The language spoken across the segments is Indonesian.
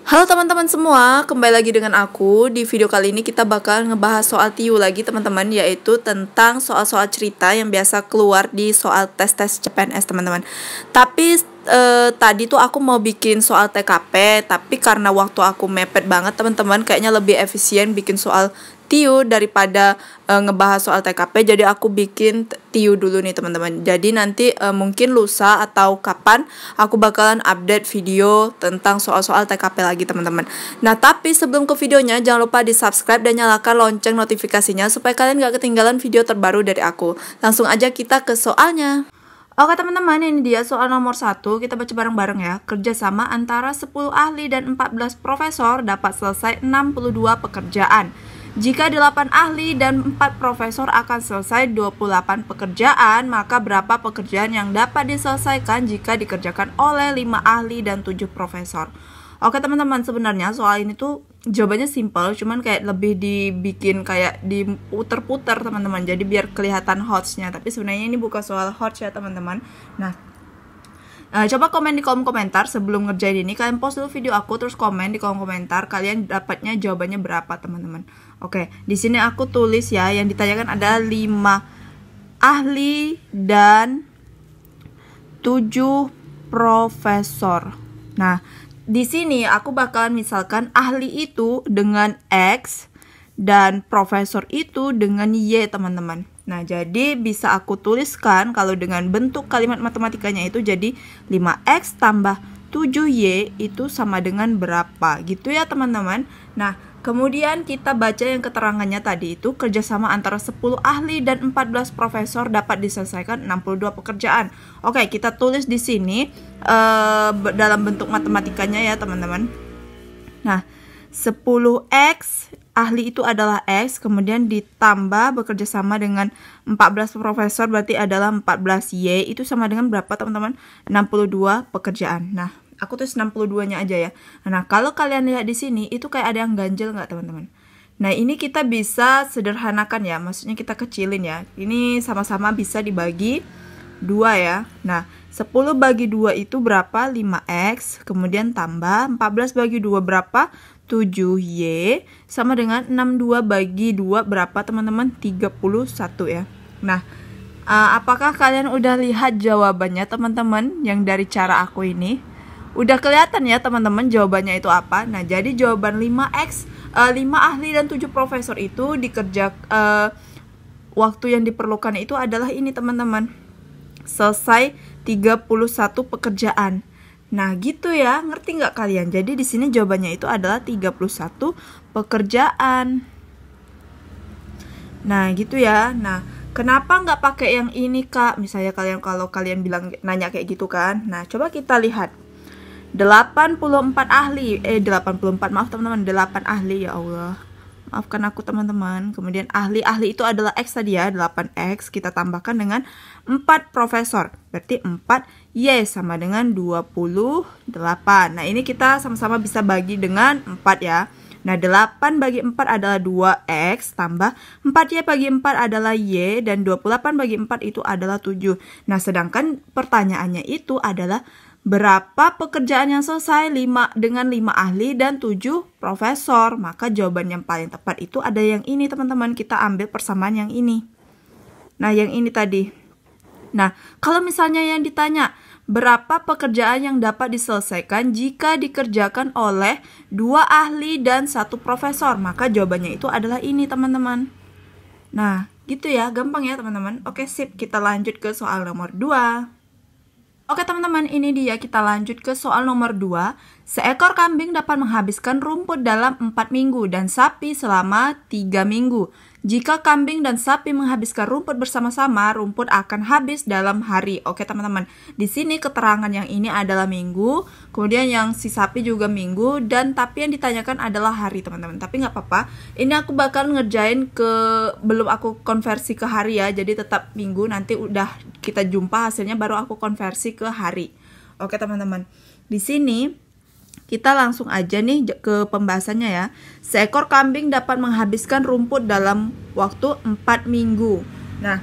Halo teman-teman semua, kembali lagi dengan aku. Di video kali ini kita bakal ngebahas soal TIU lagi teman-teman, yaitu tentang soal-soal cerita yang biasa keluar di soal tes-tes CPNS teman-teman. Tapi tadi tuh aku mau bikin soal TKP, tapi karena waktu aku mepet banget teman-teman, kayaknya lebih efisien bikin soal TIU daripada ngebahas soal TKP. Jadi aku bikin TIU dulu nih teman-teman. Jadi nanti mungkin lusa atau kapan aku bakalan update video tentang soal-soal TKP lagi teman-teman. Nah tapi sebelum ke videonya, jangan lupa di subscribe dan nyalakan lonceng notifikasinya supaya kalian gak ketinggalan video terbaru dari aku. Langsung aja kita ke soalnya. Oke teman-teman, ini dia soal nomor 1. Kita baca bareng-bareng ya. Kerjasama antara 10 ahli dan 14 profesor dapat selesai 62 pekerjaan. Jika 8 ahli dan 4 profesor akan selesai 28 pekerjaan, maka berapa pekerjaan yang dapat diselesaikan jika dikerjakan oleh 5 ahli dan 7 profesor? Oke teman-teman, sebenarnya soal ini tuh jawabannya simple, cuman kayak lebih dibikin kayak diputer-puter teman-teman, jadi biar kelihatan hotsnya. Tapi sebenarnya ini bukan soal hots ya teman-teman. Nah, coba komen di kolom komentar sebelum ngerjain ini. Kalian post dulu video aku, terus komen di kolom komentar kalian dapatnya jawabannya berapa teman-teman. Oke, di sini aku tulis ya, yang ditanyakan adalah 5 ahli dan 7 profesor. Nah, di sini aku bakalan misalkan ahli itu dengan X dan profesor itu dengan Y teman-teman. Nah, jadi bisa aku tuliskan kalau dengan bentuk kalimat matematikanya itu jadi 5X tambah 7Y itu sama dengan berapa gitu ya teman-teman. Nah, kemudian kita baca yang keterangannya tadi itu kerjasama antara 10 ahli dan 14 profesor dapat diselesaikan 62 pekerjaan. Oke, kita tulis di sini dalam bentuk matematikanya ya teman-teman. Nah, 10X ahli itu adalah X, kemudian ditambah bekerja sama dengan 14 profesor berarti adalah 14Y, itu sama dengan berapa teman-teman? 62 pekerjaan. Nah, aku tulis 62-nya aja ya. Nah, kalau kalian lihat di sini itu kayak ada yang ganjel nggak teman-teman? Nah, ini kita bisa sederhanakan ya, maksudnya kita kecilin ya. Ini sama-sama bisa dibagi 2 ya. Nah, 10 bagi 2 itu berapa? 5X, kemudian tambah 14 bagi 2 berapa? 7Y, sama dengan 62 bagi 2 berapa teman-teman? 31 ya. Nah, apakah kalian udah lihat jawabannya teman-teman yang dari cara aku ini? Udah kelihatan ya teman-teman jawabannya itu apa? Nah, jadi jawaban 5X, 5 ahli dan 7 profesor itu waktu yang diperlukan itu adalah ini teman-teman. Selesai 31 pekerjaan. Nah, gitu ya. Ngerti nggak kalian? Jadi di sini jawabannya itu adalah 31 pekerjaan. Nah, gitu ya. Nah, kenapa nggak pakai yang ini, Kak? Misalnya kalau kalian nanya kayak gitu kan. Nah, coba kita lihat. 84 ahli, 84 maaf teman-teman, 8 ahli ya Allah. Maafkan aku teman-teman. Kemudian ahli itu adalah X tadi ya, 8X. Kita tambahkan dengan 4 profesor. Berarti 4Y sama dengan 28. Nah, ini kita sama-sama bisa bagi dengan 4 ya. Nah, 8 bagi 4 adalah 2X tambah 4Y bagi 4 adalah Y dan 28 bagi 4 itu adalah 7. Nah, sedangkan pertanyaannya itu adalah berapa pekerjaan yang selesai dengan 5 ahli dan 7 profesor? Maka jawaban yang paling tepat itu ada yang ini teman-teman. Kita ambil persamaan yang ini. Nah, yang ini tadi. Nah, kalau misalnya yang ditanya berapa pekerjaan yang dapat diselesaikan jika dikerjakan oleh 2 ahli dan 1 profesor? Maka jawabannya itu adalah ini teman-teman. Nah, gitu ya, gampang ya teman-teman. Oke, sip, kita lanjut ke soal nomor 2. Oke teman-teman, ini dia kita lanjut ke soal nomor 2. Seekor kambing dapat menghabiskan rumput dalam 4 minggu dan sapi selama 3 minggu. Jika kambing dan sapi menghabiskan rumput bersama-sama, rumput akan habis dalam hari. Oke teman-teman, di sini keterangan yang ini adalah minggu, kemudian yang si sapi juga minggu, dan tapi yang ditanyakan adalah hari teman-teman. Tapi nggak apa-apa, ini aku bakal ngerjain belum aku konversi ke hari ya, jadi tetap minggu. Nanti udah kita jumpa hasilnya baru aku konversi ke hari. Oke teman-teman, di sini kita langsung aja nih ke pembahasannya ya. Seekor kambing dapat menghabiskan rumput dalam waktu 4 minggu. Nah,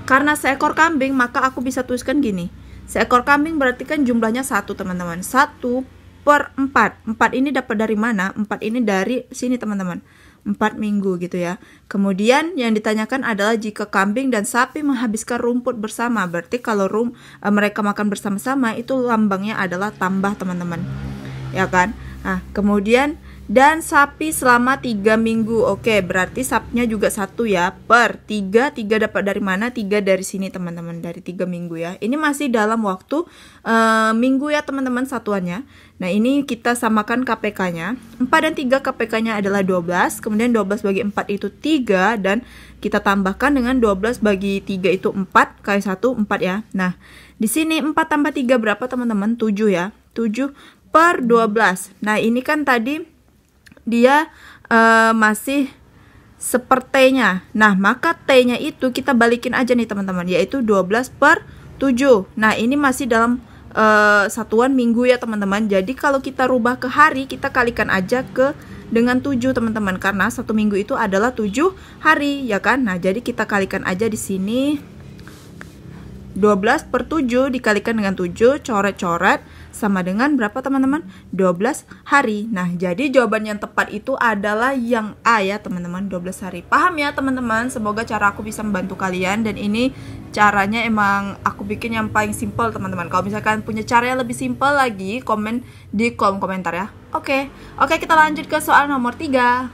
karena seekor kambing maka aku bisa tuliskan gini. Seekor kambing berarti kan jumlahnya 1 teman-teman. 1 per 4. 4 ini dapat dari mana? 4 ini dari sini teman-teman. 4 minggu gitu ya. Kemudian yang ditanyakan adalah jika kambing dan sapi menghabiskan rumput bersama. Berarti kalau mereka makan bersama-sama itu lambangnya adalah tambah teman-teman. Ya kan? Nah, kemudian dan sapi selama 3 minggu. Oke, berarti sapinya juga 1 ya. Per 3 dapat dari mana? 3 dari sini teman-teman, dari 3 minggu ya. Ini masih dalam waktu minggu ya teman-teman satuannya. Nah, ini kita samakan KPK-nya. 4 dan 3 KPK-nya adalah 12. Kemudian 12 bagi 4 itu 3. Dan kita tambahkan dengan 12 bagi 3 itu 4. Kali 1, 4 ya. Nah, di sini 4 tambah 3 berapa teman-teman? 7 ya. 7 per 12. Nah, ini kan tadi dia masih sepertinya. Nah, maka T-nya itu kita balikin aja nih teman-teman, yaitu 12 per 7. Nah, ini masih dalam satuan minggu ya teman-teman. Jadi kalau kita rubah ke hari, kita kalikan aja dengan 7 teman-teman, karena 1 minggu itu adalah 7 hari ya kan. Nah, jadi kita kalikan aja di sini. 12 per 7 dikalikan dengan 7, coret-coret, sama dengan berapa teman-teman? 12 hari. Nah, jadi jawaban yang tepat itu adalah yang A ya teman-teman, 12 hari. Paham ya teman-teman? Semoga cara aku bisa membantu kalian. Dan ini caranya emang aku bikin yang paling simple teman-teman. Kalau misalkan punya cara yang lebih simple lagi, komen di kolom komentar ya. Oke, kita lanjut ke soal nomor 3.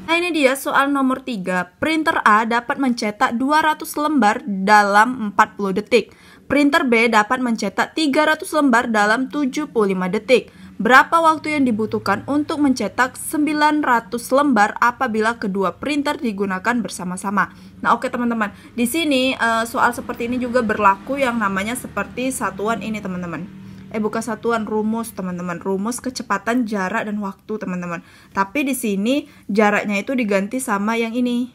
Nah, ini dia soal nomor 3. Printer A dapat mencetak 200 lembar dalam 40 detik. Printer B dapat mencetak 300 lembar dalam 75 detik. Berapa waktu yang dibutuhkan untuk mencetak 900 lembar apabila kedua printer digunakan bersama-sama? Nah, oke teman-teman. Di sini soal seperti ini juga berlaku yang namanya seperti satuan ini teman-teman. Bukan satuan, rumus teman-teman. Rumus kecepatan, jarak, dan waktu teman-teman. Tapi di sini jaraknya itu diganti sama yang ini.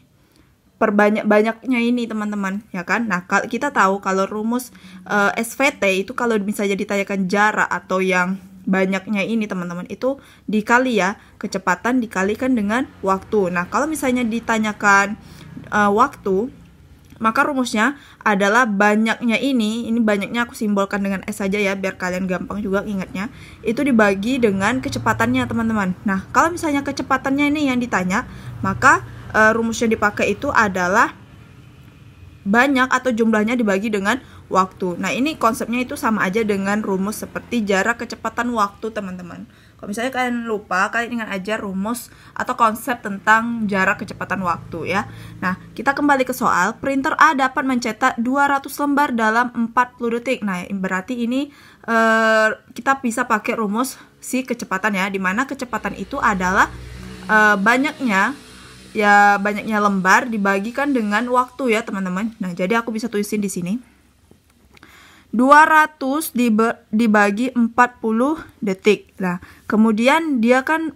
Perbanyak-banyaknya ini teman-teman, ya kan? Nah, kita tahu kalau rumus SVT itu kalau misalnya ditanyakan jarak atau yang banyaknya ini teman-teman, itu dikali ya, kecepatan dikalikan dengan waktu. Nah, kalau misalnya ditanyakan waktu, maka rumusnya adalah banyaknya ini banyaknya aku simbolkan dengan S saja ya, biar kalian gampang juga ingatnya. Itu dibagi dengan kecepatannya teman-teman. Nah, kalau misalnya kecepatannya ini yang ditanya, maka rumus yang dipakai itu adalah banyak atau jumlahnya dibagi dengan waktu. Nah, ini konsepnya itu sama aja dengan rumus seperti jarak, kecepatan, waktu teman-teman. Kalau misalnya kalian lupa, kalian ingat aja rumus atau konsep tentang jarak, kecepatan, waktu ya. Nah, kita kembali ke soal. Printer A dapat mencetak 200 lembar dalam 40 detik. Nah, berarti ini kita bisa pakai rumus si kecepatan ya, dimana kecepatan itu adalah banyaknya lembar dibagikan dengan waktu ya teman-teman. Nah, jadi aku bisa tulisin di sini 200 dibagi 40 detik. Nah, kemudian dia kan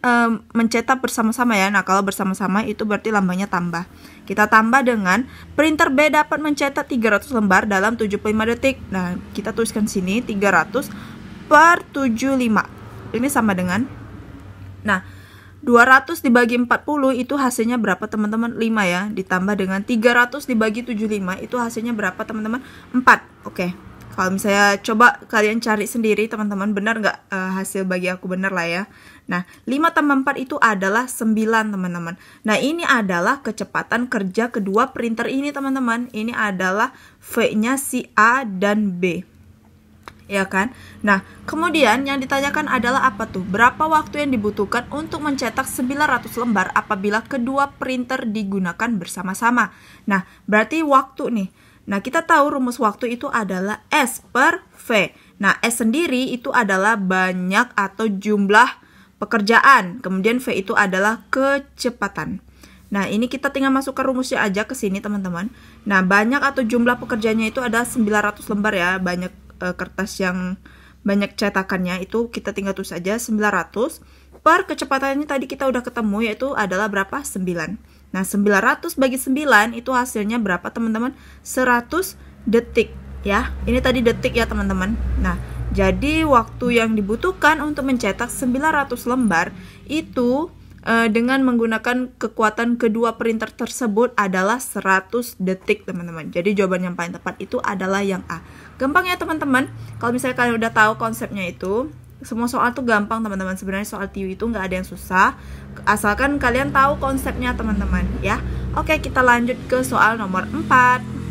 mencetak bersama-sama ya. Nah, kalau bersama-sama itu berarti lambangnya tambah. Kita tambah dengan printer B dapat mencetak 300 lembar dalam 75 detik. Nah, kita tuliskan sini 300 per 75. Ini sama dengan, nah, 200 dibagi 40 itu hasilnya berapa teman-teman? 5 ya. Ditambah dengan 300 dibagi 75 itu hasilnya berapa teman-teman? 4. Oke. Kalau misalnya coba kalian cari sendiri teman-teman, benar nggak hasil bagi aku benar lah ya. Nah, 5 tambah 4 itu adalah 9 teman-teman. Nah, ini adalah kecepatan kerja kedua printer ini teman-teman. Ini adalah V-nya si A dan B. Ya kan? Nah, kemudian yang ditanyakan adalah apa tuh? Berapa waktu yang dibutuhkan untuk mencetak 900 lembar apabila kedua printer digunakan bersama-sama? Nah, berarti waktu nih. Nah, kita tahu rumus waktu itu adalah S per V. Nah, S sendiri itu adalah banyak atau jumlah pekerjaan. Kemudian V itu adalah kecepatan. Nah, ini kita tinggal masukkan rumusnya aja ke sini teman-teman. Nah, banyak atau jumlah pekerjaannya itu ada 900 lembar ya. Banyak kertas yang banyak cetakannya itu kita tinggal tulis saja 900 per kecepatannya tadi kita udah ketemu, yaitu adalah berapa? 9. Nah, 900 bagi 9 itu hasilnya berapa teman-teman? 100 detik ya. Ini tadi detik ya teman-teman. Nah, jadi waktu yang dibutuhkan untuk mencetak 900 lembar itu dengan menggunakan kekuatan kedua printer tersebut adalah 100 detik teman-teman. Jadi jawaban yang paling tepat itu adalah yang A. Gampang ya teman-teman. Kalau misalnya kalian udah tahu konsepnya itu, semua soal tuh gampang teman-teman. Sebenarnya soal TIU itu nggak ada yang susah, asalkan kalian tahu konsepnya teman-teman ya. Oke, kita lanjut ke soal nomor 4.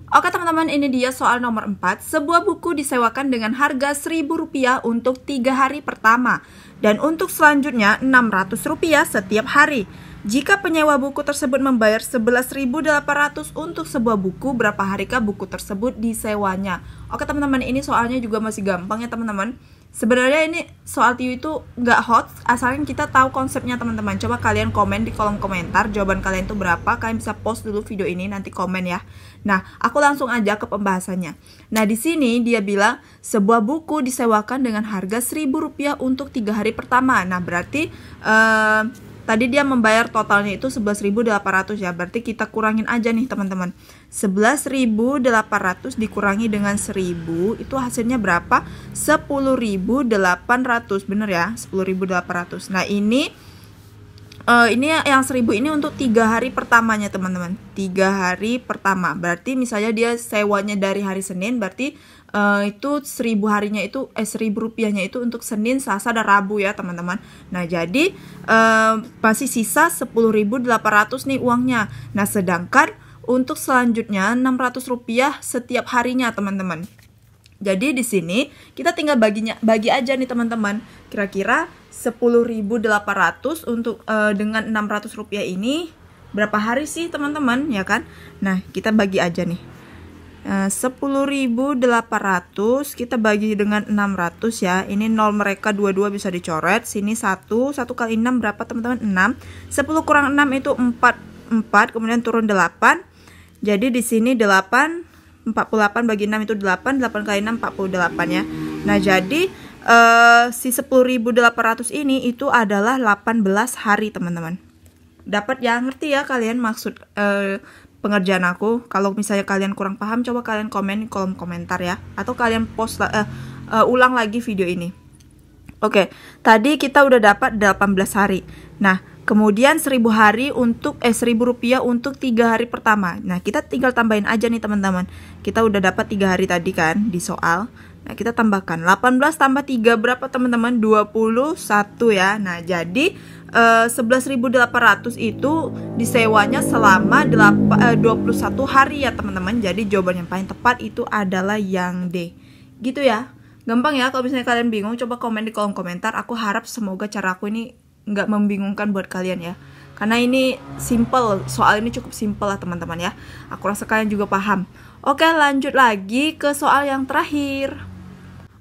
Oke teman-teman, ini dia soal nomor 4. Sebuah buku disewakan dengan harga Rp1.000 untuk 3 hari pertama, dan untuk selanjutnya Rp600 setiap hari. Jika penyewa buku tersebut membayar Rp11.800 untuk sebuah buku, berapa harikah buku tersebut disewanya? Oke teman-teman, ini soalnya juga masih gampang ya teman-teman. Sebenarnya ini soal TIU itu nggak hot, asalkan kita tahu konsepnya teman-teman. Coba kalian komen di kolom komentar jawaban kalian itu berapa. Kalian bisa post dulu video ini, nanti komen ya. Nah, aku langsung aja ke pembahasannya. Nah, di sini dia bilang sebuah buku disewakan dengan harga Rp1.000 untuk 3 hari pertama. Nah, berarti tadi dia membayar totalnya itu 11.800 ya. Berarti kita kurangin aja nih teman-teman. 11.800 dikurangi dengan 1.000 itu hasilnya berapa? 10.800. Bener ya? 10.800. Nah, ini yang 1.000 ini untuk 3 hari pertamanya teman-teman. 3 hari pertama. Berarti misalnya dia sewanya dari hari Senin, berarti itu 1.000 harinya itu Rp1.000 itu untuk Senin, Selasa, dan Rabu ya teman-teman. Nah, jadi masih sisa 10.800 nih uangnya. Nah, sedangkan untuk selanjutnya Rp600 setiap harinya teman-teman. Jadi di sini kita tinggal bagi aja nih teman-teman. Kira-kira 10.800 untuk dengan Rp600 ini berapa hari sih teman-teman ya kan? Nah, kita bagi aja nih. 10.800 kita bagi dengan 600 ya. Ini 0 mereka dua-dua bisa dicoret. Sini 1 kali 6 berapa teman-teman? 6. 10 kurang 6 itu 4, kemudian turun 8. Jadi di sini 48 bagi 6 itu 8 kali 6 48 ya. Nah, jadi si 10.800 ini itu adalah 18 hari teman-teman. Dapat ya? Ngerti ya kalian maksud pengerjaan aku? Kalau misalnya kalian kurang paham, coba kalian komen di kolom komentar ya, atau kalian post ulang lagi video ini. Oke, tadi kita udah dapat 18 hari. Nah, kemudian 1.000 hari untuk Rp1.000 untuk 3 hari pertama. Nah, kita tinggal tambahin aja nih teman-teman. Kita udah dapat 3 hari tadi kan di soal. Nah, kita tambahkan 18 tambah 3 berapa teman-teman? 21 ya. Nah, jadi 11.800 itu disewanya selama 21 hari ya teman-teman. Jadi jawaban yang paling tepat itu adalah yang D. Gitu ya. Gampang ya. Kalau misalnya kalian bingung, coba komen di kolom komentar. Aku harap semoga cara aku ini nggak membingungkan buat kalian ya. Karena ini simple, soal ini cukup simple lah teman-teman ya. Aku rasa kalian juga paham. Oke, lanjut lagi ke soal yang terakhir.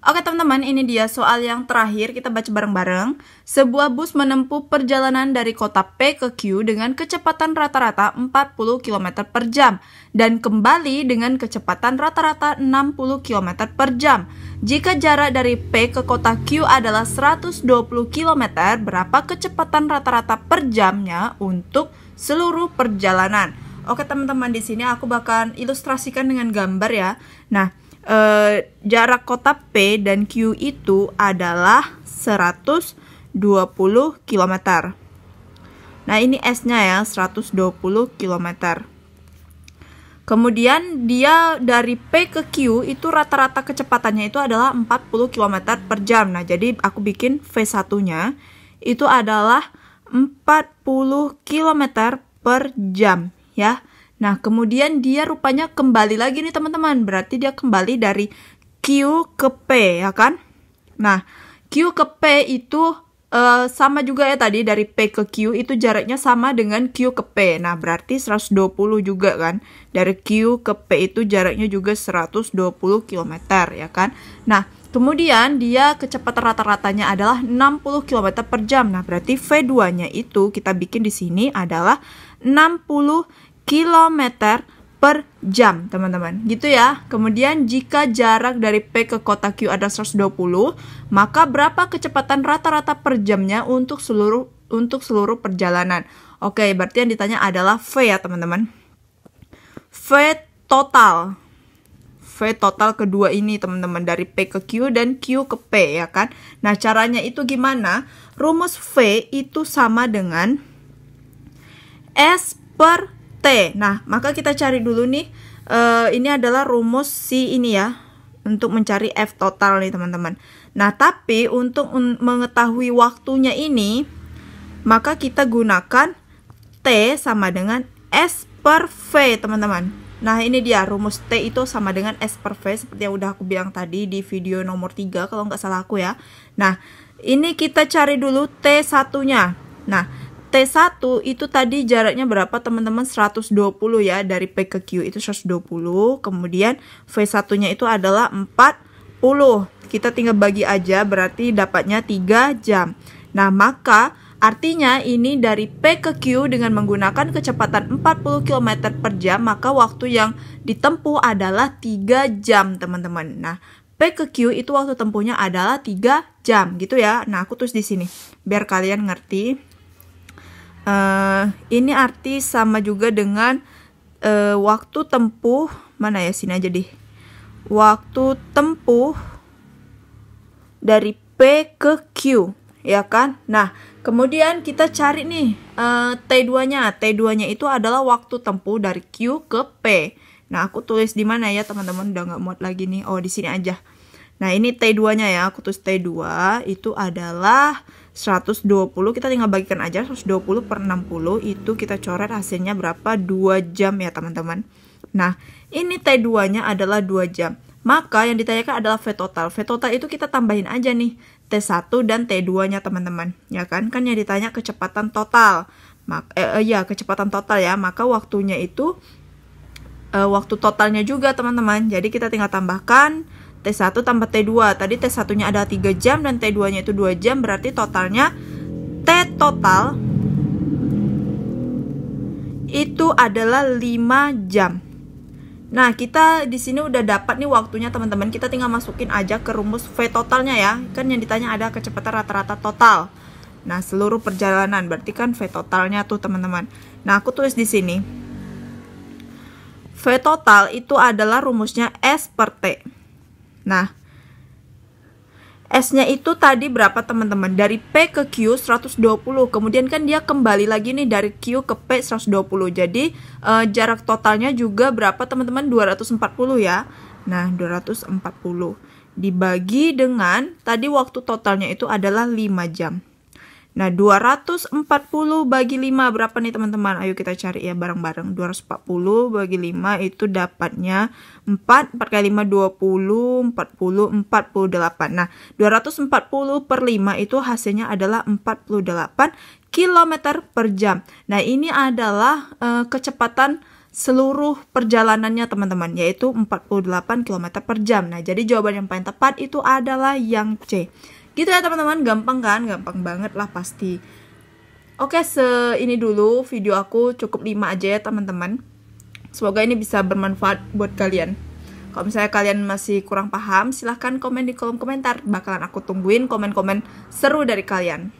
Oke teman-teman, ini dia soal yang terakhir, kita baca bareng-bareng. Sebuah bus menempuh perjalanan dari kota P ke Q dengan kecepatan rata-rata 40 km per jam dan kembali dengan kecepatan rata-rata 60 km per jam. Jika jarak dari P ke kota Q adalah 120 km, berapa kecepatan rata-rata per jamnya untuk seluruh perjalanan? Oke teman-teman, di sini aku bakal ilustrasikan dengan gambar ya. Nah, jarak kota P dan Q itu adalah 120 km. Nah, ini S-nya ya, 120 km. Kemudian dia dari P ke Q itu rata-rata kecepatannya itu adalah 40 km per jam. Nah, jadi aku bikin V1-nya itu adalah 40 km per jam ya. Nah, kemudian dia rupanya kembali lagi nih teman-teman. Berarti dia kembali dari Q ke P ya kan? Nah, Q ke P itu sama juga ya tadi, dari P ke Q itu jaraknya sama dengan Q ke P. Nah, berarti 120 juga kan. Dari Q ke P itu jaraknya juga 120 km ya kan. Nah, kemudian dia kecepatan rata-ratanya adalah 60 km per jam. Nah, berarti V2-nya itu kita bikin di sini adalah 60 km per jam teman-teman, gitu ya. Kemudian jika jarak dari P ke kota Q ada 120, maka berapa kecepatan rata-rata per jamnya untuk seluruh perjalanan? Oke, berarti yang ditanya adalah V ya teman-teman. V total kedua ini teman-teman, dari P ke Q dan Q ke P ya kan. Nah, caranya itu gimana? Rumus V itu sama dengan S per T. Nah, maka kita cari dulu nih, ini adalah rumus si ini ya, untuk mencari F total nih teman-teman. Nah, tapi untuk mengetahui waktunya ini, maka kita gunakan T sama dengan S per V, teman-teman. Nah, ini dia rumus T itu sama dengan S per V, seperti yang udah aku bilang tadi di video nomor 3 kalau nggak salah aku ya. Nah, ini kita cari dulu T1-nya. Nah, T1 itu tadi jaraknya berapa teman-teman? 120 ya, dari P ke Q itu 120. Kemudian V1-nya itu adalah 40. Kita tinggal bagi aja, berarti dapatnya 3 jam. Nah, maka artinya ini dari P ke Q dengan menggunakan kecepatan 40 km per jam, maka waktu yang ditempuh adalah 3 jam, teman-teman. Nah, P ke Q itu waktu tempuhnya adalah 3 jam, gitu ya. Nah, aku tulis di sini biar kalian ngerti. Ini arti sama juga dengan waktu tempuh, mana ya, sini aja deh. Waktu tempuh dari P ke Q, ya kan? Nah, kemudian kita cari nih T2-nya. T2-nya itu adalah waktu tempuh dari Q ke P. Nah, aku tulis di mana ya, teman-teman? Udah nggak muat lagi nih. Oh, di sini aja. Nah, ini T2-nya ya. Aku tulis T2 itu adalah 120. Kita tinggal bagikan aja 120 per 60. Itu kita coret hasilnya berapa? 2 jam ya, teman-teman. Nah, ini T2-nya adalah 2 jam. Maka yang ditanyakan adalah V total. V total itu kita tambahin aja nih T1 dan T2-nya, teman-teman. Ya kan? Kan yang ditanya kecepatan total. Kecepatan total ya. Maka waktunya itu waktu totalnya juga, teman-teman. Jadi kita tinggal tambahkan T1 tambah T2. Tadi T1-nya ada 3 jam dan T2-nya itu 2 jam. Berarti totalnya T total itu adalah 5 jam. Nah, kita di sini udah dapat nih waktunya, teman-teman. Kita tinggal masukin aja ke rumus V totalnya ya. Kan yang ditanya ada kecepatan rata-rata total. Nah, seluruh perjalanan berarti kan V totalnya tuh, teman-teman. Nah, aku tulis di sini. V total itu adalah rumusnya S per T. Nah, S-nya itu tadi berapa, teman-teman? Dari P ke Q 120. Kemudian kan dia kembali lagi nih dari Q ke P 120. Jadi jarak totalnya juga berapa, teman-teman? 240 ya. Nah, 240 dibagi dengan tadi waktu totalnya itu adalah 5 jam. Nah, 240 bagi 5 berapa nih, teman-teman? Ayo kita cari ya bareng-bareng. 240 bagi 5 itu dapatnya 4 kali 5 20, 40, 48. Nah, 240 per 5 itu hasilnya adalah 48 km per jam. Nah, ini adalah kecepatan seluruh perjalanannya, teman-teman, yaitu 48 km per jam. Nah, jadi jawaban yang paling tepat itu adalah yang C. Gitu ya, teman-teman, gampang kan? Gampang banget lah pasti. Oke, ini dulu video aku, cukup 5 aja ya, teman-teman. Semoga ini bisa bermanfaat buat kalian. Kalau misalnya kalian masih kurang paham, silahkan komen di kolom komentar. Bakalan aku tungguin komen-komen seru dari kalian.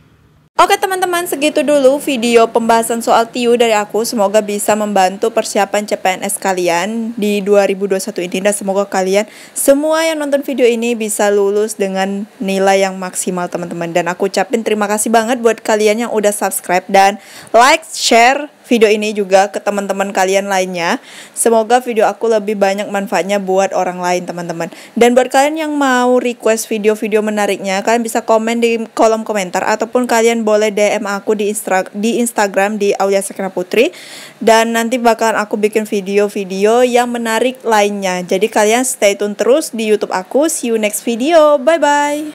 Oke, teman-teman, segitu dulu video pembahasan soal TIU dari aku. Semoga bisa membantu persiapan CPNS kalian di 2021 ini. Dan semoga kalian semua yang nonton video ini bisa lulus dengan nilai yang maksimal, teman-teman. Dan aku ucapin terima kasih banget buat kalian yang udah subscribe dan like, share video ini juga ke teman-teman kalian lainnya. Semoga video aku lebih banyak manfaatnya buat orang lain, teman-teman. Dan buat kalian yang mau request video-video menariknya, kalian bisa komen di kolom komentar ataupun kalian boleh DM aku di Instagram di Aulia Sakina Putri. Dan nanti bakalan aku bikin video-video yang menarik lainnya. Jadi kalian stay tune terus di YouTube aku. See you next video. Bye bye.